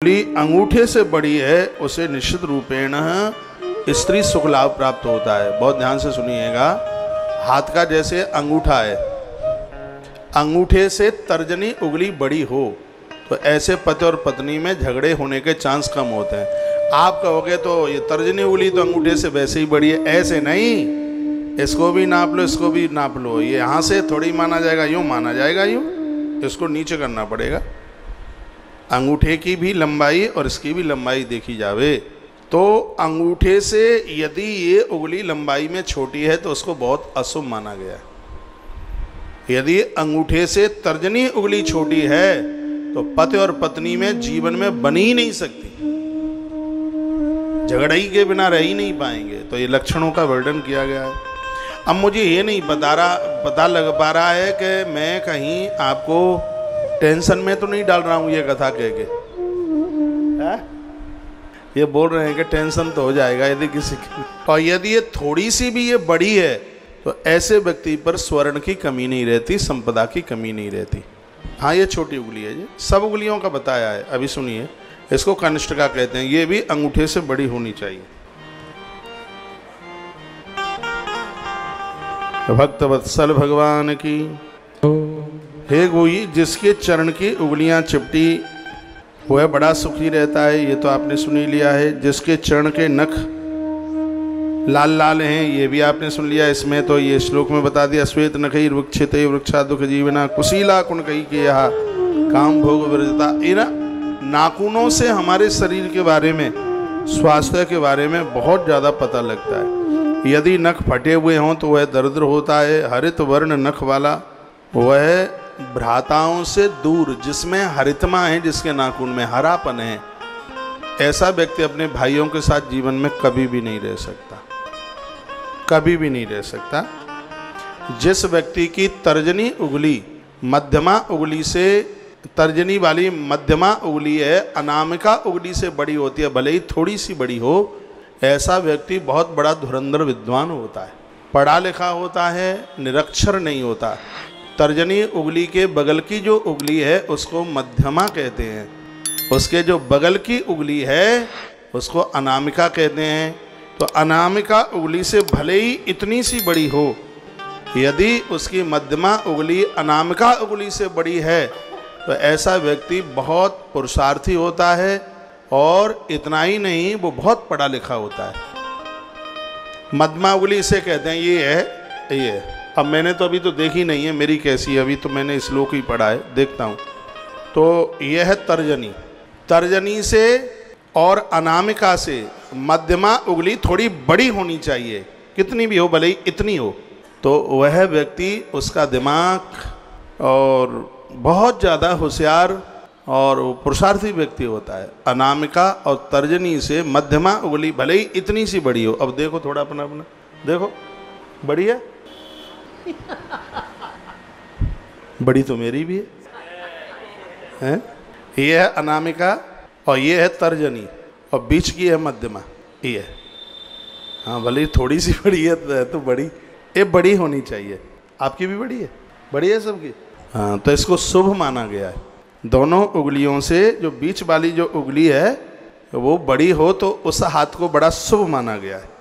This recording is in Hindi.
उंगली अंगूठे से बड़ी है उसे निश्चित रूपेण स्त्री सुख लाभ प्राप्त होता है। बहुत ध्यान से सुनिएगा। हाथ का जैसे अंगूठा है, अंगूठे से तर्जनी उंगली बड़ी हो तो ऐसे पति और पत्नी में झगड़े होने के चांस कम होते हैं। आप कहोगे तो ये तर्जनी उंगली तो अंगूठे से वैसे ही बड़ी है, ऐसे नहीं, इसको भी नाप लो इसको भी नाप लो, ये यहाँ से थोड़ी माना जाएगा, यूँ माना जाएगा, यूँ इसको नीचे करना पड़ेगा। अंगूठे की भी लंबाई और इसकी भी लंबाई देखी जावे तो अंगूठे से यदि ये उंगली लंबाई में छोटी है तो उसको बहुत अशुभ माना गया है। यदि अंगूठे से तर्जनी उंगली छोटी है तो पति और पत्नी में जीवन में बन ही नहीं सकती, झगड़ाई के बिना रह ही नहीं पाएंगे। तो ये लक्षणों का वर्णन किया गया है। अब मुझे ये नहीं पता लग पा रहा है कि मैं कहीं आपको टेंशन में तो नहीं डाल रहा हूँ ये कथा कह के। ये बोल रहे हैं कि टेंशन तो हो जाएगा यदि किसी की, और यदि ये थोड़ी सी भी ये बड़ी है तो ऐसे व्यक्ति पर स्वर्ण की कमी नहीं रहती, संपदा की कमी नहीं रहती। हाँ, ये छोटी उंगली है जी, सब उंगलियों का बताया है। अभी सुनिए, इसको कनिष्ठिका कहते हैं। ये भी अंगूठे से बड़ी होनी चाहिए। भक्त वत्सल भगवान की। हे गोई, जिसके चरण की उंगलियां चिपटी वह बड़ा सुखी रहता है, ये तो आपने सुन ही लिया है। जिसके चरण के नख लाल लाल हैं, ये भी आपने सुन लिया। इसमें तो ये श्लोक में बता दिया, श्वेत नखई वृक्षिते वृक्षा दुख जीवना कुशीला कुण कही के यहाँ काम भोग विरजता। इन नाखूनों से हमारे शरीर के बारे में, स्वास्थ्य के बारे में बहुत ज़्यादा पता लगता है। यदि नख फटे हुए हों तो वह दरिद्र होता है। हरित वर्ण नख वाला वह भ्राताओं से दूर, जिसमें हरितमा है, जिसके नाखून में हरापन है, ऐसा व्यक्ति अपने भाइयों के साथ जीवन में कभी भी नहीं रह सकता, कभी भी नहीं रह सकता। जिस व्यक्ति की तर्जनी उंगली मध्यमा उंगली से, तर्जनी वाली मध्यमा उंगली है, अनामिका उंगली से बड़ी होती है, भले ही थोड़ी सी बड़ी हो, ऐसा व्यक्ति बहुत बड़ा धुरंधर विद्वान होता है, पढ़ा लिखा होता है, निरक्षर नहीं होता। तर्जनी उंगली के बगल की जो उंगली है उसको मध्यमा कहते हैं, उसके जो बगल की उंगली है उसको अनामिका कहते हैं। तो अनामिका उंगली से भले ही इतनी सी बड़ी हो, यदि उसकी मध्यमा उंगली अनामिका उंगली से बड़ी है तो ऐसा व्यक्ति बहुत पुरुषार्थी होता है, और इतना ही नहीं, वो बहुत पढ़ा लिखा होता है। मध्यमा उंगली से कहते हैं ये है, ये है। अब मैंने तो अभी तो देखी नहीं है मेरी कैसी है, अभी तो मैंने श्लोक ही पढ़ा है, देखता हूँ। तो यह है तर्जनी। तर्जनी से और अनामिका से मध्यमा उंगली थोड़ी बड़ी होनी चाहिए, कितनी भी हो, भले ही इतनी हो, तो वह व्यक्ति, उसका दिमाग और बहुत ज़्यादा होशियार और पुरुषार्थी व्यक्ति होता है। अनामिका और तर्जनी से मध्यमा उंगली भले ही इतनी सी बड़ी हो। अब देखो थोड़ा अपना अपना देखो, बड़ी है, बड़ी तो मेरी भी है? ये है अनामिका और ये है तर्जनी, और बीच की है मध्यमा, ये। हाँ, भले ही थोड़ी सी बड़ी है तो बड़ी, ये बड़ी होनी चाहिए। आपकी भी बड़ी है, बड़ी है सबकी। हाँ, तो इसको शुभ माना गया है। दोनों उंगलियों से जो बीच वाली जो उंगली है वो बड़ी हो तो उस हाथ को बड़ा शुभ माना गया है।